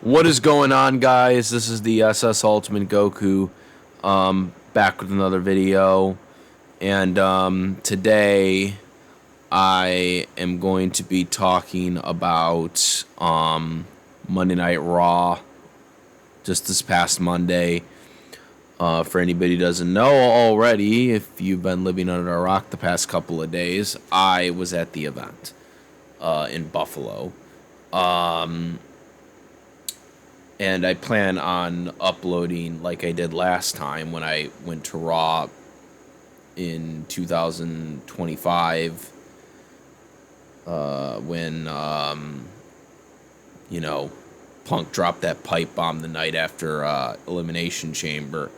What is going on, guys? This is the SS Ultimate Goku, back with another video, and today I am going to be talking about Monday Night Raw, just this past Monday. For anybody who doesn't know already, if you've been living under a rock the past couple of days, I was at the event in Buffalo. And I plan on uploading like I did last time when I went to Raw in 2025. When, Punk dropped that pipe bomb the night after Elimination Chamber.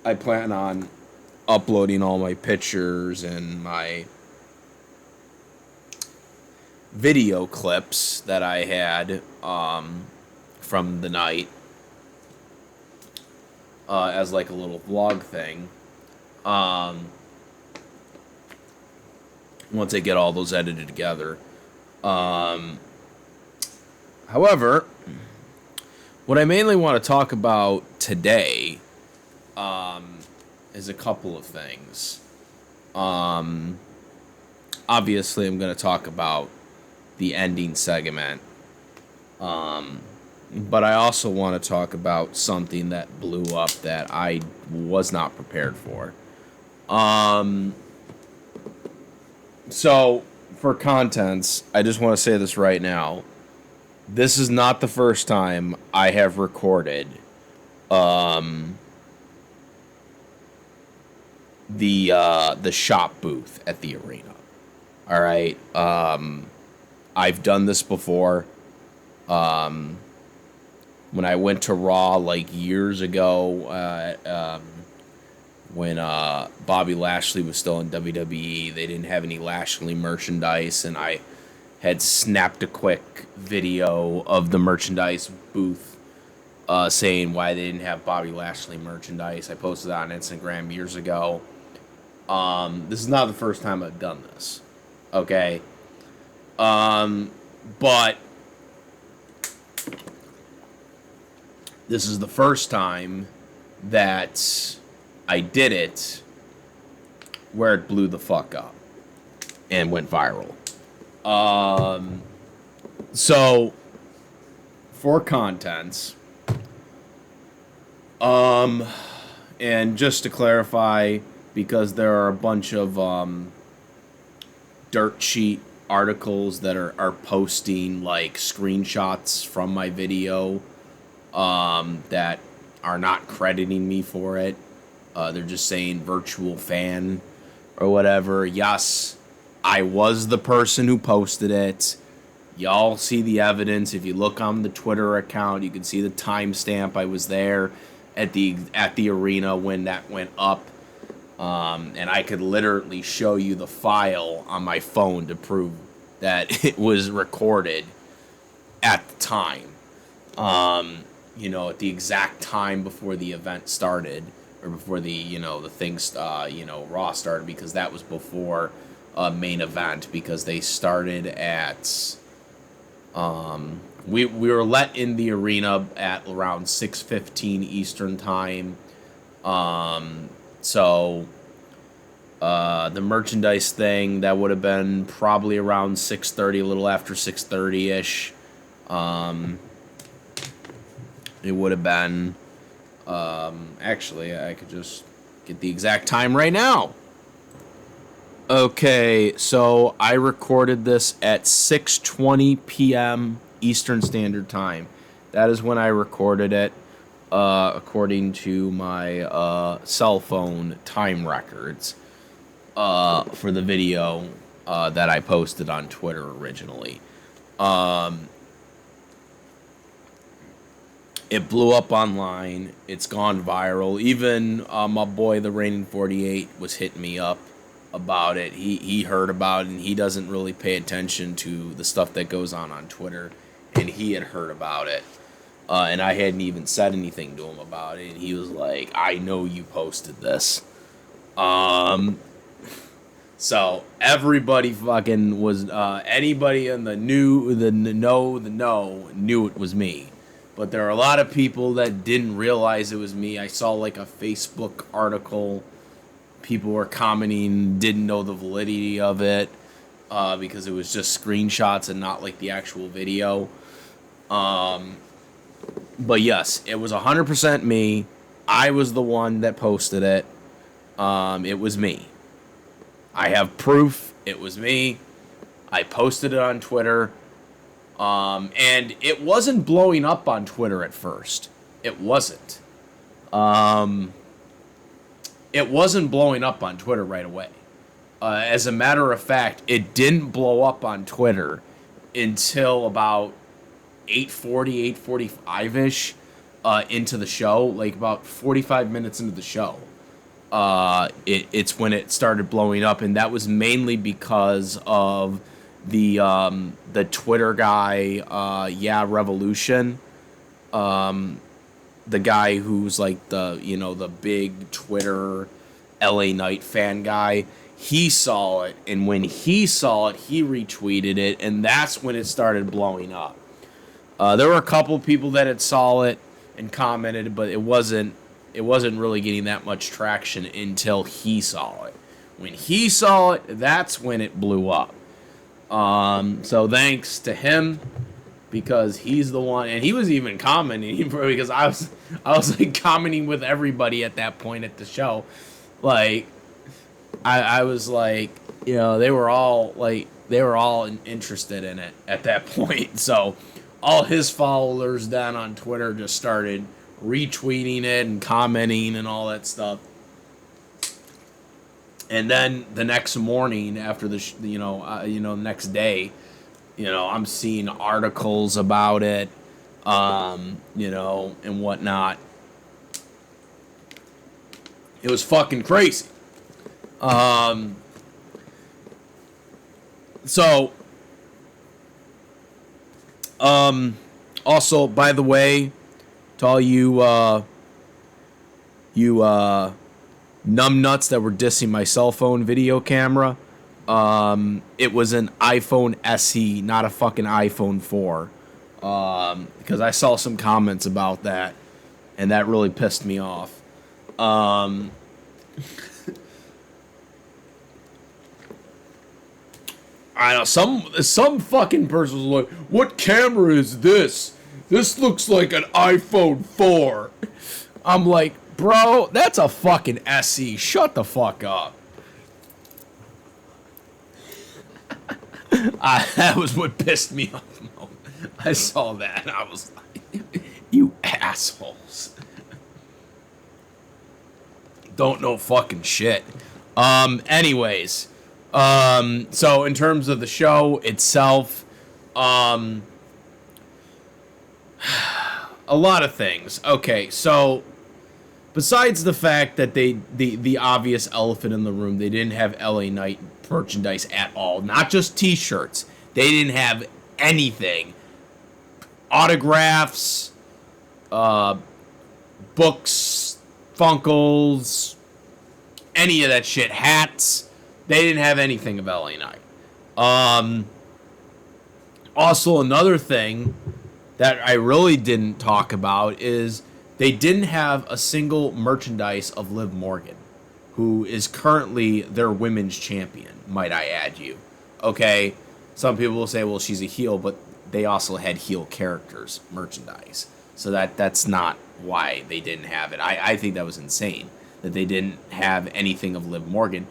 I plan on uploading all my pictures and my video clips that I had from the night as like a little vlog thing. Once I get all those edited together. However, what I mainly want to talk about today is a couple of things. Obviously, I'm going to talk about the ending segment. But I also want to talk about something that blew up that I was not prepared for. So, for contents, I just want to say this right now. This is not the first time I have recorded the shop booth at the arena. All right. I've done this before. When I went to Raw like years ago, when Bobby Lashley was still in WWE, they didn't have any Lashley merchandise, and I had snapped a quick video of the merchandise booth saying why they didn't have Bobby Lashley merchandise. I posted that on Instagram years ago. This is not the first time I've done this. Okay? But this is the first time that I did it where it blew the fuck up and went viral. So for contents, and just to clarify, because there are a bunch of dirt sheet articles that are posting like screenshots from my video that are not crediting me for it. They're just saying virtual fan or whatever. Yes, I was the person who posted it. Y'all see the evidence. If you look on the Twitter account, you can see the timestamp. I was there at the arena when that went up. And I could literally show you the file on my phone to prove that it was recorded at the time. At the exact time before the event started, or before the things, Raw started, because that was before main event, because they started at, we were let in the arena at around 6:15 Eastern time. So the merchandise thing, that would have been probably around 6:30, a little after 6:30-ish. It would have been, actually, I could just get the exact time right now. Okay, so I recorded this at 6:20 p.m. Eastern Standard Time. That is when I recorded it, according to my cell phone time records for the video that I posted on Twitter originally. It blew up online. It's gone viral. Even my boy, the Reigning 48, was hitting me up about it. He heard about it, and he doesn't really pay attention to the stuff that goes on Twitter, and he had heard about it. And I hadn't even said anything to him about it, and he was like, I know you posted this. So everybody fucking was anybody in the know knew it was me. But there are a lot of people that didn't realize it was me. I saw like a Facebook article. People were commenting, didn't know the validity of it because it was just screenshots and not like the actual video. But yes, it was 100% me. I was the one that posted it. It was me. I have proof. It was me. I posted it on Twitter. And it wasn't blowing up on Twitter at first. It wasn't. It wasn't blowing up on Twitter right away. As a matter of fact, it didn't blow up on Twitter until about 8:40, 8:45-ish into the show, like about 45 minutes into the show. It's when it started blowing up, and that was mainly because of the Twitter guy, Revolution, the guy who's like the big Twitter LA Knight fan guy. He saw it, and when he saw it, he retweeted it, and that's when it started blowing up. There were a couple people that had saw it and commented, but it wasn't really getting that much traction until he saw it. When he saw it, that's when it blew up. So thanks to him, because he's the one, and he was even commenting because I was like commenting with everybody at that point at the show. Like I was like, they were all interested in it at that point. So all his followers down on Twitter just started retweeting it and commenting and all that stuff. And then the next morning, after the next day, I'm seeing articles about it, and whatnot. It was fucking crazy. Also, by the way, to all you numbnuts that were dissing my cell phone video camera, it was an iPhone SE, not a fucking iPhone 4. Because I saw some comments about that, and that really pissed me off. I know some fucking person was like, "What camera is this? This looks like an iPhone 4." I'm like, bro, that's a fucking SE. Shut the fuck up. That was what pissed me off. I saw that and I was like, you assholes. Don't know fucking shit. Anyways. So in terms of the show itself, a lot of things. Okay, so besides the fact that the obvious elephant in the room, they didn't have LA Knight merchandise at all. Not just t-shirts. They didn't have anything. Autographs, books, Funkles, any of that shit. Hats. They didn't have anything of LA Knight. Also, another thing that I really didn't talk about is they didn't have a single merchandise of Liv Morgan, who is currently their women's champion, might I add you. Okay, some people will say, well, she's a heel, but they also had heel characters merchandise. So that's not why they didn't have it. I think that was insane, that they didn't have anything of Liv Morgan.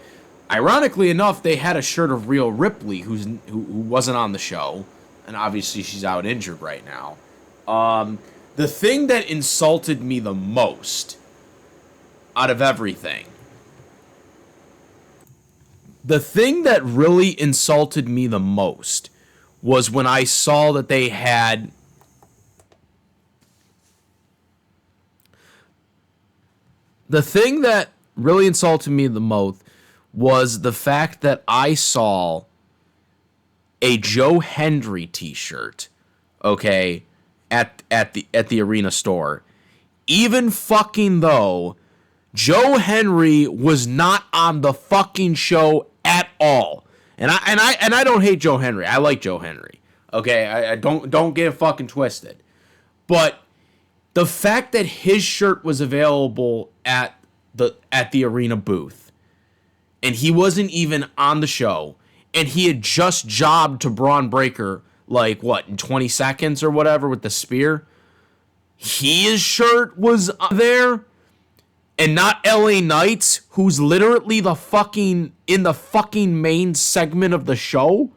Ironically enough, they had a shirt of Rhea Ripley, who wasn't on the show, and obviously she's out injured right now. The thing that insulted me the most out of everything, the thing that really insulted me the most was when I saw that they had the thing that really insulted me the most was the fact that I saw a Joe Hendry t-shirt, okay, at the arena store, even fucking though Joe Hendry was not on the fucking show at all. And I don't hate Joe Henry. I like Joe Henry. Okay, I don't get it fucking twisted. But the fact that his shirt was available at the arena booth, and he wasn't even on the show, and he had just jobbed to Braun Breaker like what in 20 seconds or whatever with the spear. His shirt was there, and not LA Knight's, who's literally the fucking in the fucking main segment of the show.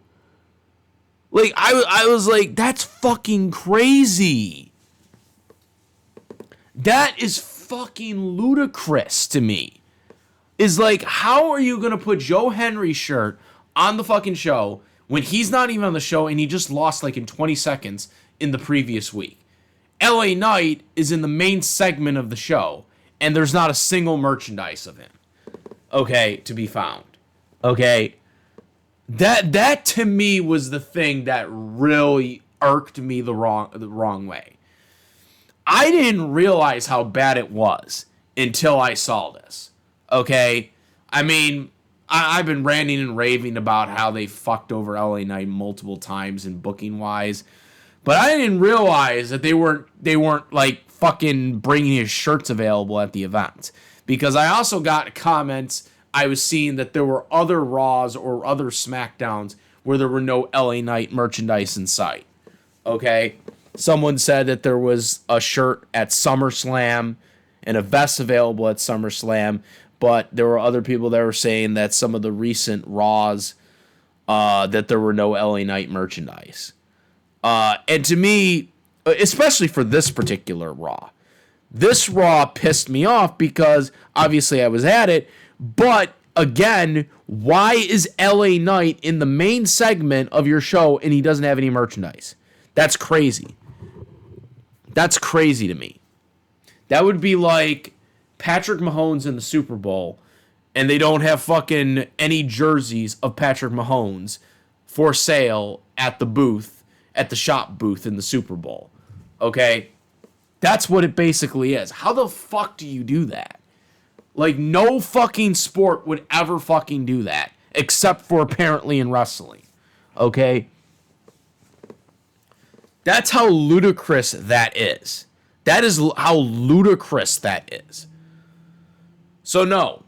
Like I was like, that's fucking crazy. That is fucking ludicrous to me. Is like, how are you gonna put Joe Henry's shirt on the fucking show when he's not even on the show and he just lost like in 20 seconds in the previous week? LA Knight is in the main segment of the show, and there's not a single merchandise of him, okay, to be found. Okay? That to me was the thing that really irked me the wrong way. I didn't realize how bad it was until I saw this. Okay? I mean, I've been ranting and raving about how they fucked over LA Knight multiple times in booking wise, but I didn't realize that they weren't like fucking bringing his shirts available at the event, because I also got comments I was seeing that there were other Raws or other SmackDowns where there were no LA Knight merchandise in sight. Okay? Someone said that there was a shirt at SummerSlam and a vest available at SummerSlam, but there were other people that were saying that some of the recent Raws, that there were no LA Knight merchandise. And to me, especially for this particular Raw, this Raw pissed me off because obviously I was at it, but again, why is LA Knight in the main segment of your show and he doesn't have any merchandise? That's crazy. That's crazy to me. That would be like Patrick Mahomes in the Super Bowl and they don't have fucking any jerseys of Patrick Mahomes for sale at the booth, at the shop booth in the Super Bowl. Okay? That's what it basically is. How the fuck do you do that? Like, no fucking sport would ever fucking do that, except for apparently in wrestling. Okay? That's how ludicrous that is. That is how ludicrous that is. So, no.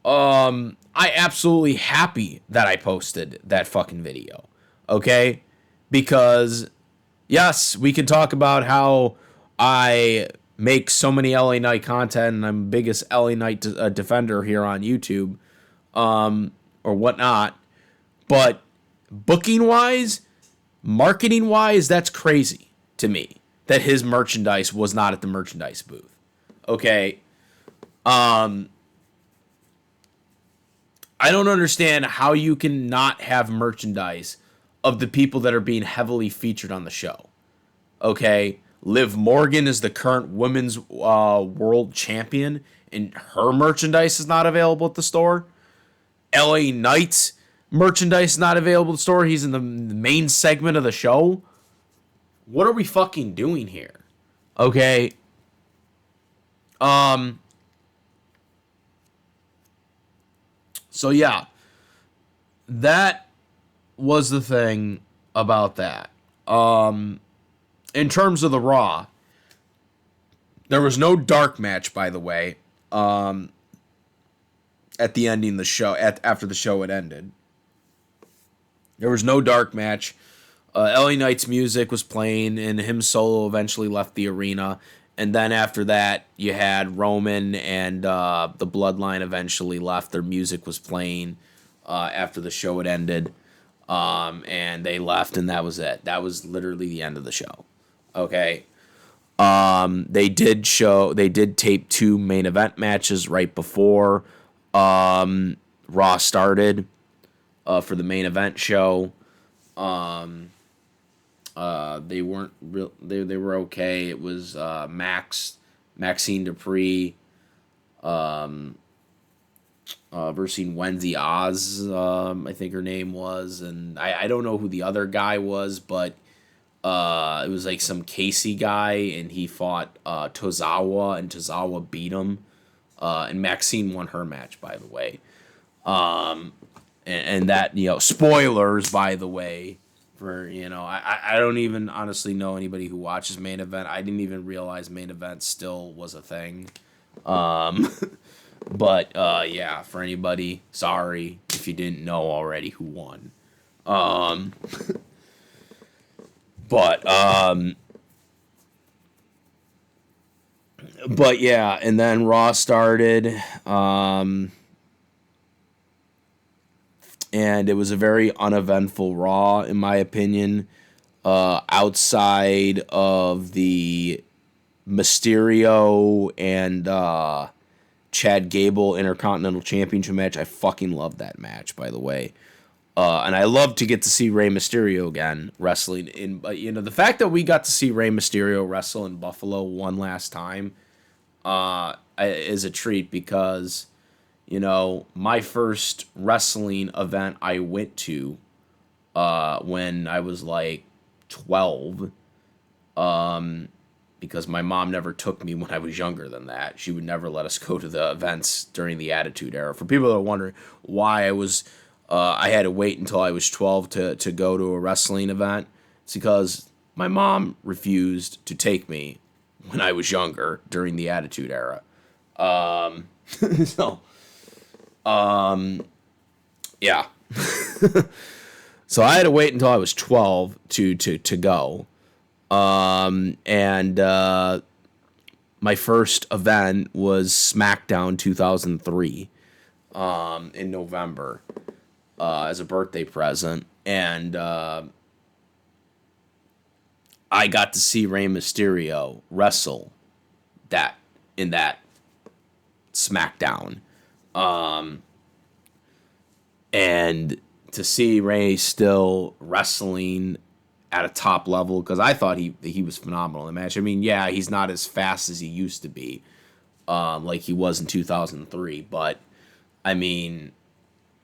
I absolutely happy that I posted that fucking video. Okay? Because, yes, we can talk about how I make so many LA Knight content, and I'm the biggest LA Knight defender here on YouTube, or whatnot. But booking-wise, marketing-wise, that's crazy to me that his merchandise was not at the merchandise booth. Okay? I don't understand how you can not have merchandise of the people that are being heavily featured on the show. Okay? Liv Morgan is the current women's world champion, and her merchandise is not available at the store. LA Knight's merchandise is not available at the store. He's in the main segment of the show. What are we fucking doing here? Okay. So yeah, that was the thing about that. In terms of the Raw, there was no dark match, by the way, at the ending of the show, after the show had ended. There was no dark match. LA Knight's music was playing, and him solo eventually left the arena. And then after that, you had Roman and the Bloodline eventually left. Their music was playing after the show had ended. And they left, and that was it. That was literally the end of the show. Okay. They did tape 2 main event matches right before Raw started for the main event show. They weren't real. They were okay. It was Maxine Dupree versus Wendy Oz, I think her name was, and I don't know who the other guy was, but it was like some Casey guy, and he fought Tozawa, and Tozawa beat him, and Maxine won her match, by the way. and that, spoilers, by the way, for, I don't even honestly know anybody who watches main event. I didn't even realize main event still was a thing. But yeah, for anybody, sorry if you didn't know already who won. But but yeah, and then Raw started, and it was a very uneventful Raw, in my opinion. Outside of the Mysterio and Chad Gable Intercontinental Championship match, I fucking love that match, by the way. And I love to get to see Rey Mysterio again wrestling in. But the fact that we got to see Rey Mysterio wrestle in Buffalo one last time is a treat, because my first wrestling event I went to when I was like 12, because my mom never took me when I was younger than that. She would never let us go to the events during the Attitude Era. For people that are wondering why I had to wait until I was 12 to go to a wrestling event, it's because my mom refused to take me when I was younger during the Attitude Era. So, yeah. So I had to wait until I was 12 to go. And my first event was SmackDown 2003 in November as a birthday present. And I got to see Rey Mysterio wrestle in that SmackDown. And to see Rey still wrestling at a top level, because I thought he was phenomenal in the match. I mean, yeah, he's not as fast as he used to be, like he was in 2003, but I mean,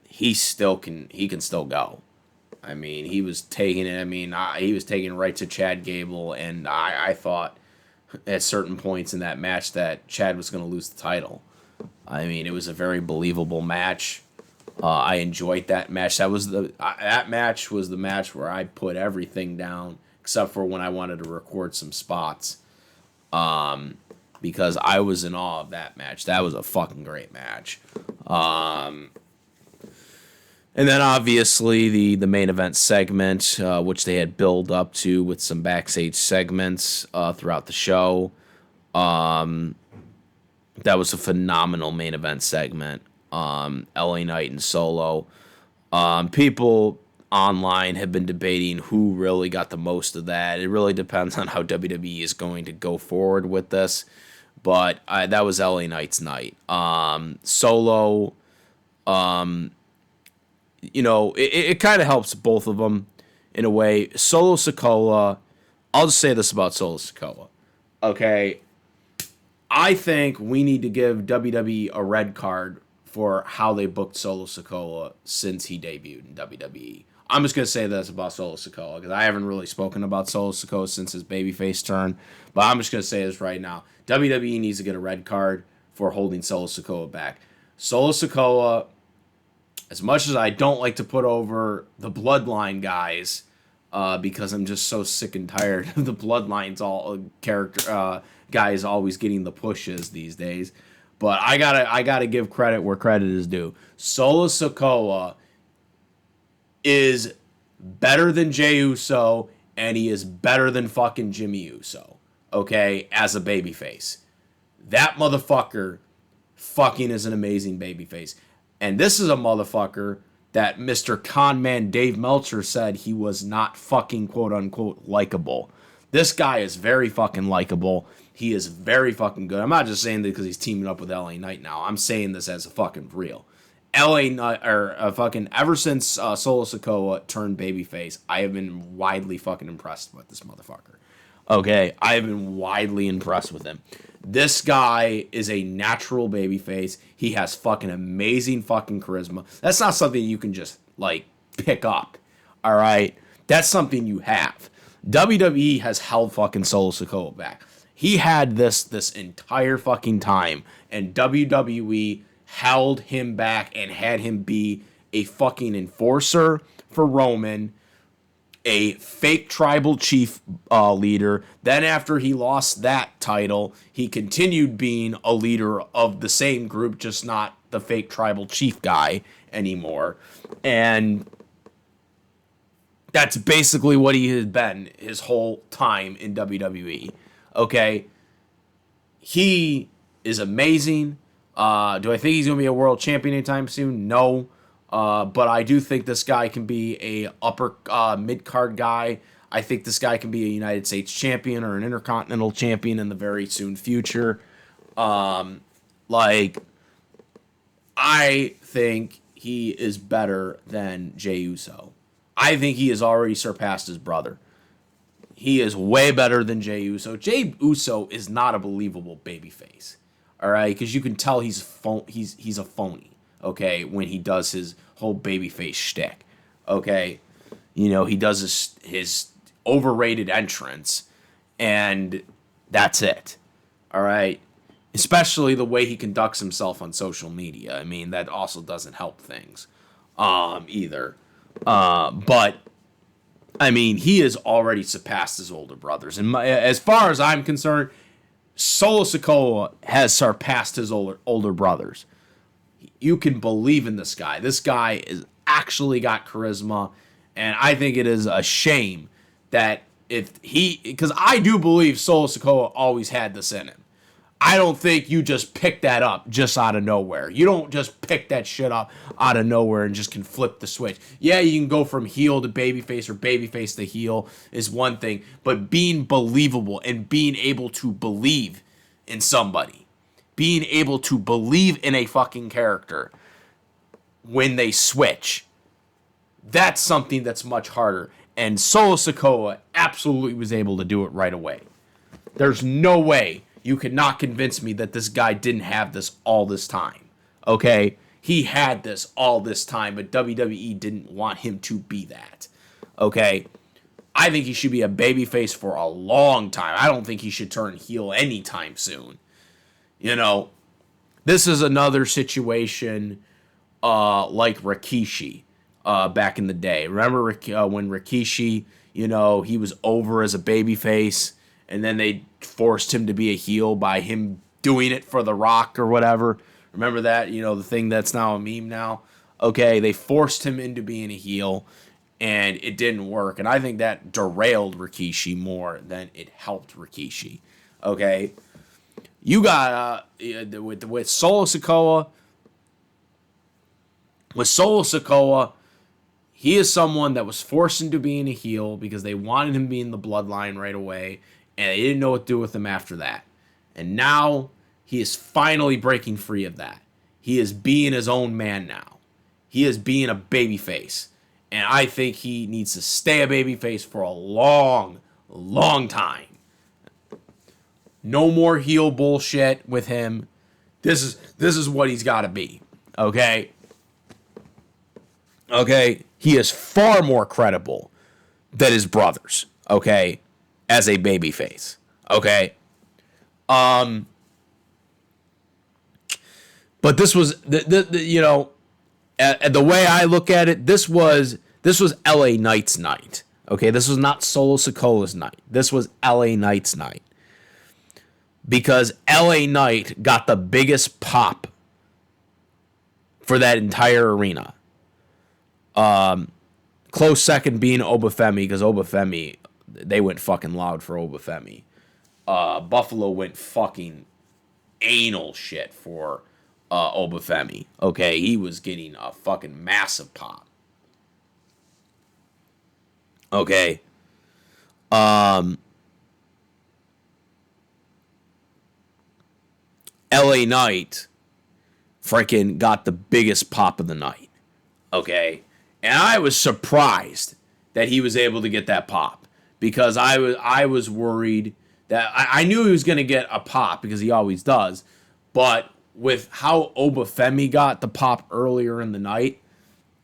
he can still go. I mean, he was taking it. I mean, he was taking it right to Chad Gable, and I thought at certain points in that match that Chad was going to lose the title. I mean, it was a very believable match. I enjoyed that match. That match was the match where I put everything down except for when I wanted to record some spots, because I was in awe of that match. That was a fucking great match. And then obviously the main event segment, which they had built up to with some backstage segments throughout the show. That was a phenomenal main event segment. LA Knight and Solo. People online have been debating who really got the most of that. It really depends on how WWE is going to go forward with this. But that was LA Knight's night. Solo, it kind of helps both of them in a way. Solo Sikoa, I'll just say this about Solo Sikoa. Okay, I think we need to give WWE a red card for how they booked Solo Sikoa since he debuted in WWE. I'm just going to say this about Solo Sikoa, because I haven't really spoken about Solo Sikoa since his babyface turn, but I'm just going to say this right now. WWE needs to get a red card for holding Solo Sikoa back. Solo Sikoa, as much as I don't like to put over the Bloodline guys, because I'm just so sick and tired of the Bloodline's guys always getting the pushes these days. But I gotta give credit where credit is due. Solo Sikoa is better than Jey Uso, and he is better than fucking Jimmy Uso. Okay, as a babyface, that motherfucker fucking is an amazing babyface. And this is a motherfucker that Mr. Conman Dave Meltzer said he was not fucking quote unquote likable. This guy is very fucking likable. He is very fucking good. I'm not just saying that because he's teaming up with LA Knight now. I'm saying this as a fucking real. LA Knight, ever since Solo Sikoa turned babyface, I have been widely fucking impressed with this motherfucker. Okay, I have been widely impressed with him. This guy is a natural babyface. He has fucking amazing fucking charisma. That's not something you can just, pick up. All right? That's something you have. WWE has held fucking Solo Sikoa back. He had this entire fucking time, and WWE held him back and had him be a fucking enforcer for Roman, a fake tribal chief leader. Then after he lost that title, he continued being a leader of the same group, just not the fake tribal chief guy anymore. And that's basically what he has been his whole time in WWE. Okay? He is amazing. Do I think he's going to be a world champion anytime soon? No. But I do think this guy can be a upper mid-card guy. I think this guy can be a United States champion or an Intercontinental champion in the very soon future. I think he is better than Jey Uso. I think he has already surpassed his brother. He is way better than Jey Uso. Jey Uso is not a believable babyface. All right, because you can tell he's a phony. Okay, when he does his whole babyface shtick. Okay, he does his overrated entrance, and that's it. All right, especially the way he conducts himself on social media. I mean, that also doesn't help things, either. But I mean, he has already surpassed his older brothers, and as far as I'm concerned, Solo Sikoa has surpassed his older brothers. You can believe in this guy. This guy is actually got charisma, and I think it is a shame that because I do believe Solo Sikoa always had this in him. I don't think you just pick that up just out of nowhere. You don't just pick that shit up out of nowhere and just can flip the switch. Yeah, you can go from heel to babyface or babyface to heel is one thing, but being believable and being able to believe in somebody, being able to believe in a fucking character when they switch, that's something that's much harder. And Solo Sikoa absolutely was able to do it right away. There's no way you could not convince me that this guy didn't have this all this time. Okay? He had this all this time, but WWE didn't want him to be that. Okay? I think he should be a babyface for a long time. I don't think he should turn heel anytime soon. This is another situation like Rikishi back in the day. Remember when Rikishi, he was over as a babyface, and then they forced him to be a heel by him doing it for The Rock or whatever. Remember that? The thing that's now a meme now? Okay, they forced him into being a heel, and it didn't work. And I think that derailed Rikishi more than it helped Rikishi. Okay? You got, with Solo Sikoa, he is someone that was forced into being a heel because they wanted him to be in the bloodline right away, and they didn't know what to do with him after that. And now he is finally breaking free of that. He is being his own man now. He is being a babyface. And I think he needs to stay a babyface for a long, long time. No more heel bullshit with him. This is what he's got to be. Okay? Okay? He is far more credible than his brothers. Okay? As a babyface. Okay? But this was, the way I look at it, this was LA Knight's night. Okay? This was not Solo Sikoa's night. This was LA Knight's night. Because LA Knight got the biggest pop for that entire arena. Close second being Obafemi, because Obafemi, they went fucking loud for Obafemi. Buffalo went fucking anal shit for Obafemi. Okay, he was getting a fucking massive pop. Okay. LA Knight freaking got the biggest pop of the night. Okay? And I was surprised that he was able to get that pop, because I was worried that I knew he was going to get a pop because he always does, but with how Obafemi got the pop earlier in the night,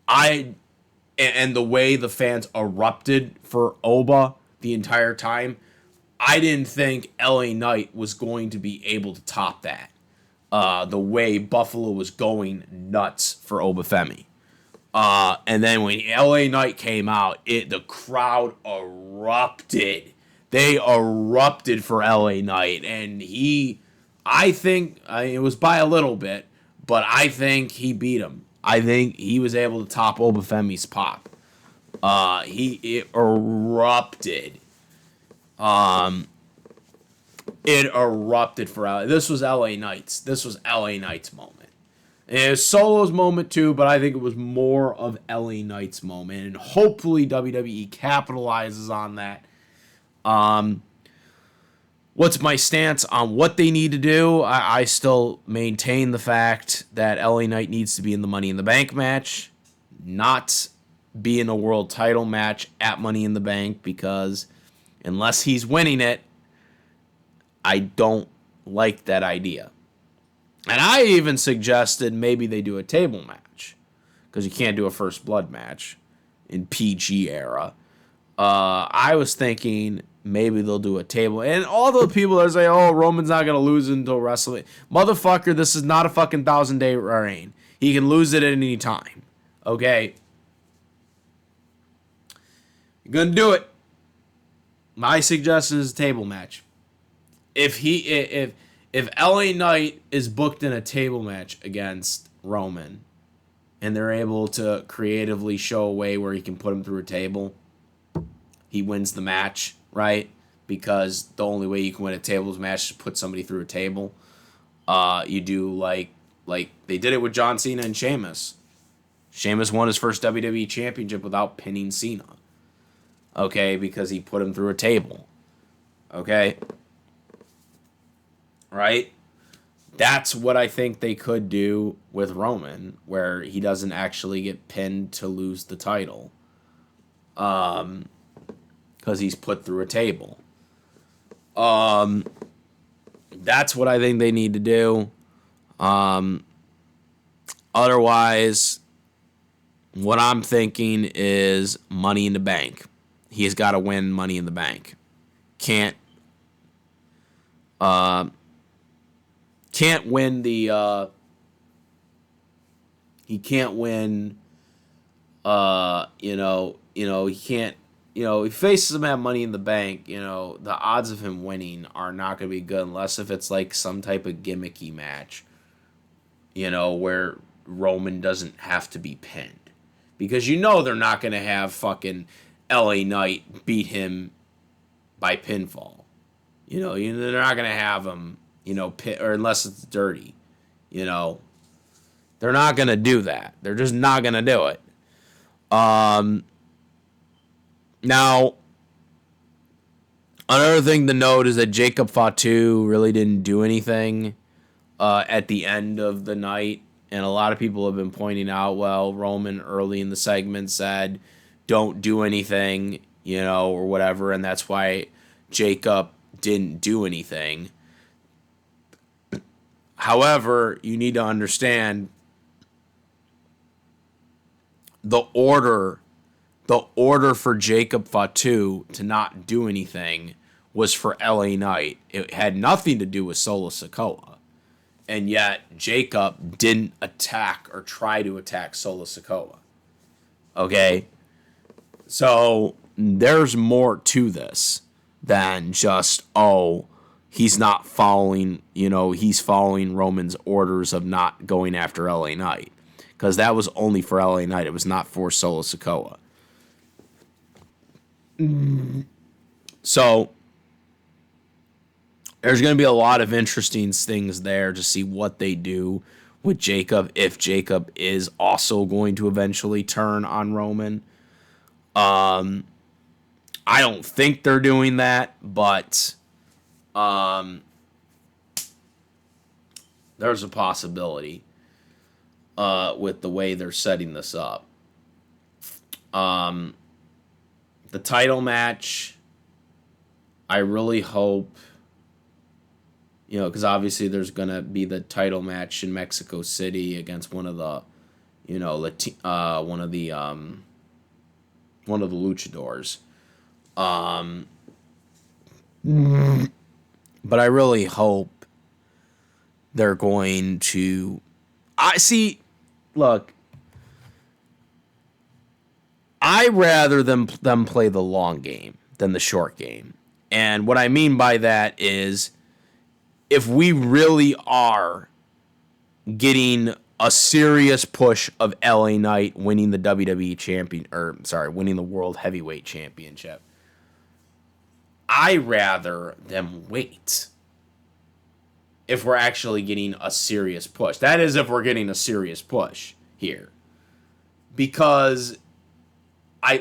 and the way the fans erupted for Oba the entire time, I didn't think LA Knight was going to be able to top that. The way Buffalo was going nuts for Obafemi. And then when LA Knight came out, the crowd erupted. They erupted for LA Knight, and I think it was by a little bit, but I think he beat him. I think he was able to top Obafemi's pop. It erupted. It erupted for LA. This was LA Knight's. This was LA Knight's moment. It was Solo's moment too, but I think it was more of LA Knight's moment, and hopefully WWE capitalizes on that. What's my stance on what they need to do? I still maintain the fact that LA Knight needs to be in the Money in the Bank match, not be in a world title match at Money in the Bank, because unless he's winning it, I don't like that idea. And I even suggested maybe they do a table match, because you can't do a First Blood match in PG era. I was thinking maybe they'll do a table. And all the people that say, oh, Roman's not going to lose until WrestleMania. Motherfucker, this is not a fucking 1,000-day reign. He can lose it at any time. Okay? You're going to do it. My suggestion is a table match. If LA Knight is booked in a table match against Roman, and they're able to creatively show a way where he can put him through a table, he wins the match, right? Because the only way you can win a tables match is to put somebody through a table. You do like they did it with John Cena and Sheamus. Sheamus won his first WWE Championship without pinning Cena. Okay, because he put him through a table. Okay? Right? That's what I think they could do with Roman, where he doesn't actually get pinned to lose the title. Because he's put through a table. That's what I think they need to do. Otherwise, what I'm thinking is Money in the Bank. He's got to win Money in the Bank. Can't win the he can't win he can't, he faces him at Money in the Bank, the odds of him winning are not going to be good unless if it's like some type of gimmicky match, where Roman doesn't have to be pinned. Because they're not going to have fucking LA Knight beat him by pinfall. They're not going to have him, or unless it's dirty, they're not going to do that. They're just not going to do it. Now, another thing to note is that Jacob Fatu really didn't do anything at the end of the night. And a lot of people have been pointing out, well, Roman early in the segment said, don't do anything, or whatever. And that's why Jacob didn't do anything. However, you need to understand the order for Jacob Fatu to not do anything was for LA Knight. It had nothing to do with Solo Sikoa. And yet, Jacob didn't attack or try to attack Solo Sikoa. Okay? So, there's more to this than just, he's not following, he's following Roman's orders of not going after LA Knight. Because that was only for LA Knight. It was not for Solo Sikoa. So, there's going to be a lot of interesting things there to see what they do with Jacob, if Jacob is also going to eventually turn on Roman. I don't think they're doing that, but there's a possibility with the way they're setting this up. The title match, I really hope, because obviously there's going to be the title match in Mexico City against one of the luchadors. But I really hope they're going to... look, I rather them play the long game than the short game. And what I mean by that is if we really are getting a serious push of LA Knight winning the winning the World Heavyweight Championship, I rather them wait. If we're actually getting a serious push. That is if we're getting a serious push here. Because I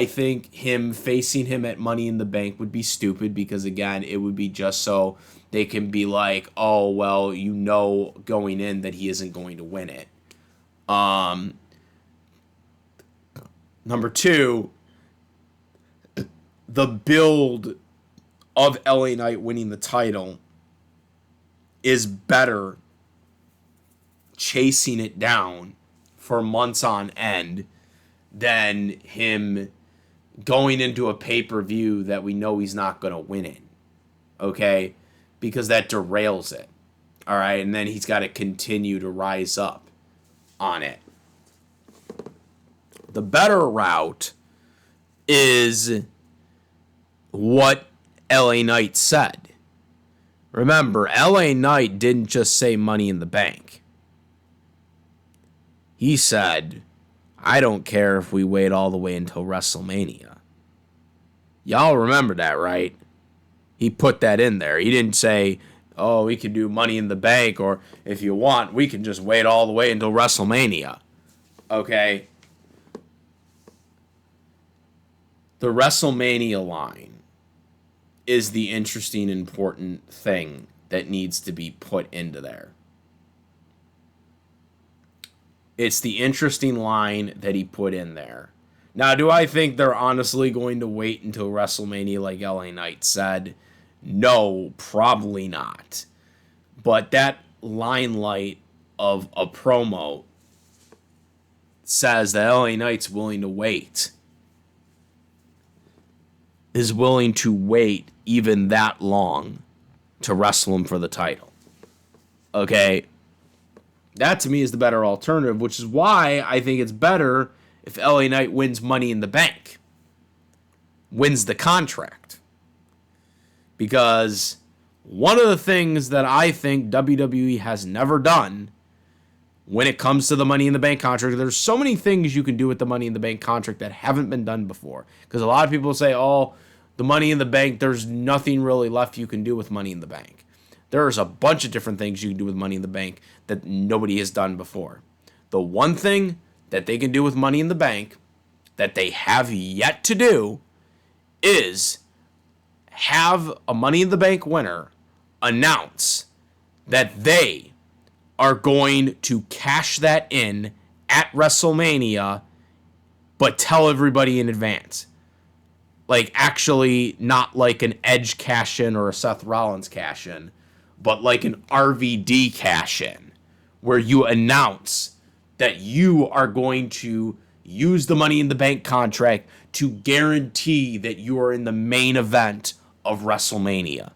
think him facing him at Money in the Bank would be stupid because, again, it would be just so they can be like, oh, well, going in that he isn't going to win it. Number two, the build of LA Knight winning the title is better chasing it down for months on end than him going into a pay-per-view that we know he's not going to win in. Okay? Because that derails it. All right? And then he's got to continue to rise up on it. The better route is what LA Knight said. Remember, LA Knight didn't just say Money in the Bank. He said, I don't care if we wait all the way until WrestleMania. Y'all remember that, right? He put that in there. He didn't say, oh, we can do Money in the Bank, or if you want, we can just wait all the way until WrestleMania. Okay? The WrestleMania line is the interesting, important thing that needs to be put into there. It's the interesting line that he put in there. Now, do I think they're honestly going to wait until WrestleMania like LA Knight said? No, probably not. But that limelight of a promo says that LA Knight's willing to wait. Is willing to wait even that long to wrestle him for the title. Okay? That to me is the better alternative, which is why I think it's better if LA Knight wins Money in the Bank. Wins the contract. Because one of the things that I think WWE has never done when it comes to the Money in the Bank contract, there's so many things you can do with the Money in the Bank contract that haven't been done before. Because a lot of people say, oh, the Money in the Bank, there's nothing really left you can do with Money in the Bank. There's a bunch of different things you can do with Money in the Bank that nobody has done before. The one thing that they can do with Money in the Bank that they have yet to do is have a Money in the Bank winner announce that they are going to cash that in at WrestleMania, but tell everybody in advance. Like, actually, not like an Edge cash-in or a Seth Rollins cash-in, but like an RVD cash-in, where you announce that you are going to use the Money in the Bank contract to guarantee that you are in the main event of WrestleMania.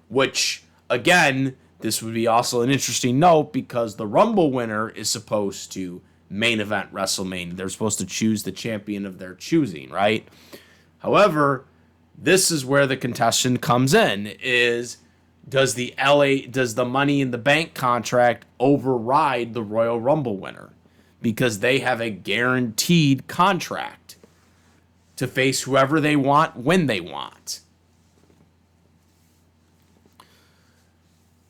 Which, again, this would be also an interesting note because the Rumble winner is supposed to main event WrestleMania. They're supposed to choose the champion of their choosing, right? However, this is where the contestation comes in, is does the Money in the Bank contract override the Royal Rumble winner? Because they have a guaranteed contract to face whoever they want when they want.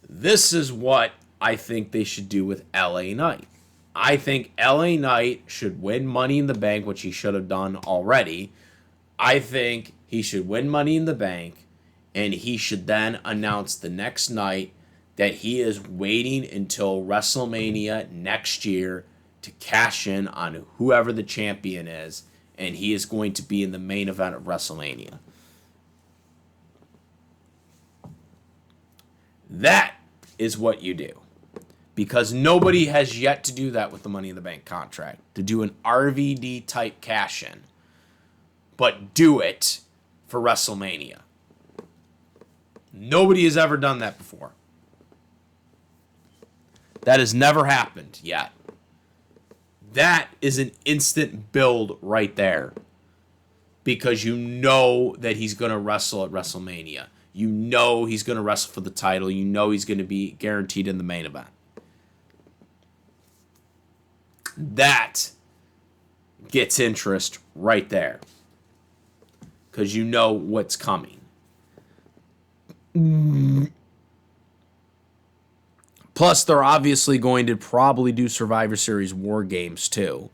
This is what I think they should do with LA Knight. I think LA Knight should win Money in the Bank, which he should have done already. I think he should win Money in the Bank, and he should then announce the next night that he is waiting until WrestleMania next year to cash in on whoever the champion is, and he is going to be in the main event of WrestleMania. That is what you do. Because nobody has yet to do that with the Money in the Bank contract, to do an RVD type cash in. But do it for WrestleMania. Nobody has ever done that before. That has never happened yet. That is an instant build right there. Because you know that he's going to wrestle at WrestleMania. You know he's going to wrestle for the title. You know he's going to be guaranteed in the main event. That gets interest right there. Because you know what's coming. Plus, they're obviously going to probably do Survivor Series War Games too.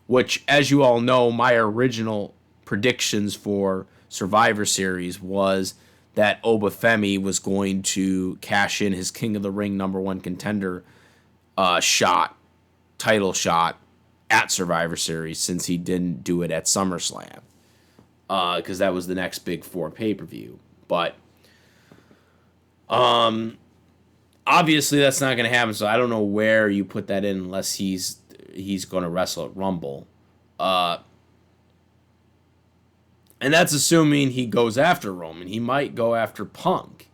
Which, as you all know, my original predictions for Survivor Series was that Obafemi was going to cash in his King of the Ring #1 contender title shot at Survivor Series, since he didn't do it at SummerSlam. Because that was the next big 4 pay-per-view. But obviously that's not going to happen, so I don't know where you put that in unless he's going to wrestle at Rumble. And that's assuming he goes after Roman. He might go after Punk.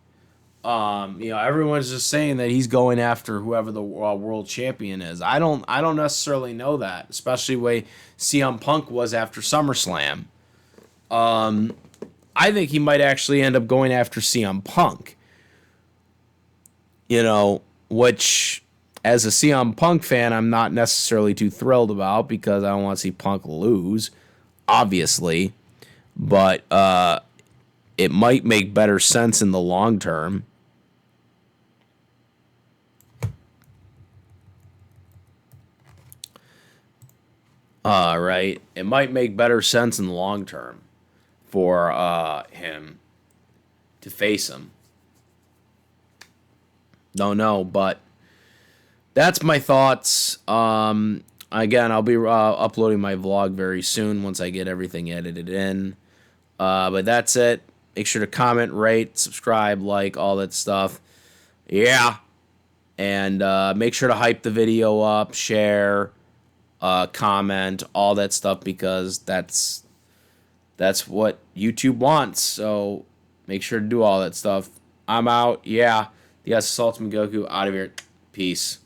Everyone's just saying that he's going after whoever the world champion is. I don't necessarily know that, especially the way CM Punk was after SummerSlam. I think he might actually end up going after CM Punk. Which, as a CM Punk fan, I'm not necessarily too thrilled about, because I don't want to see Punk lose, obviously. But it might make better sense in the long term. Right? It might make better sense in the long term for him to face him. Don't know, but that's my thoughts. Again, I'll be uploading my vlog very soon once I get everything edited in. But that's it. Make sure to comment, rate, subscribe, like, all that stuff. Yeah. And make sure to hype the video up, share, comment, all that stuff, because that's what YouTube wants. So make sure to do all that stuff. I'm out. Yeah. The Ultimate Goku out of here. Peace.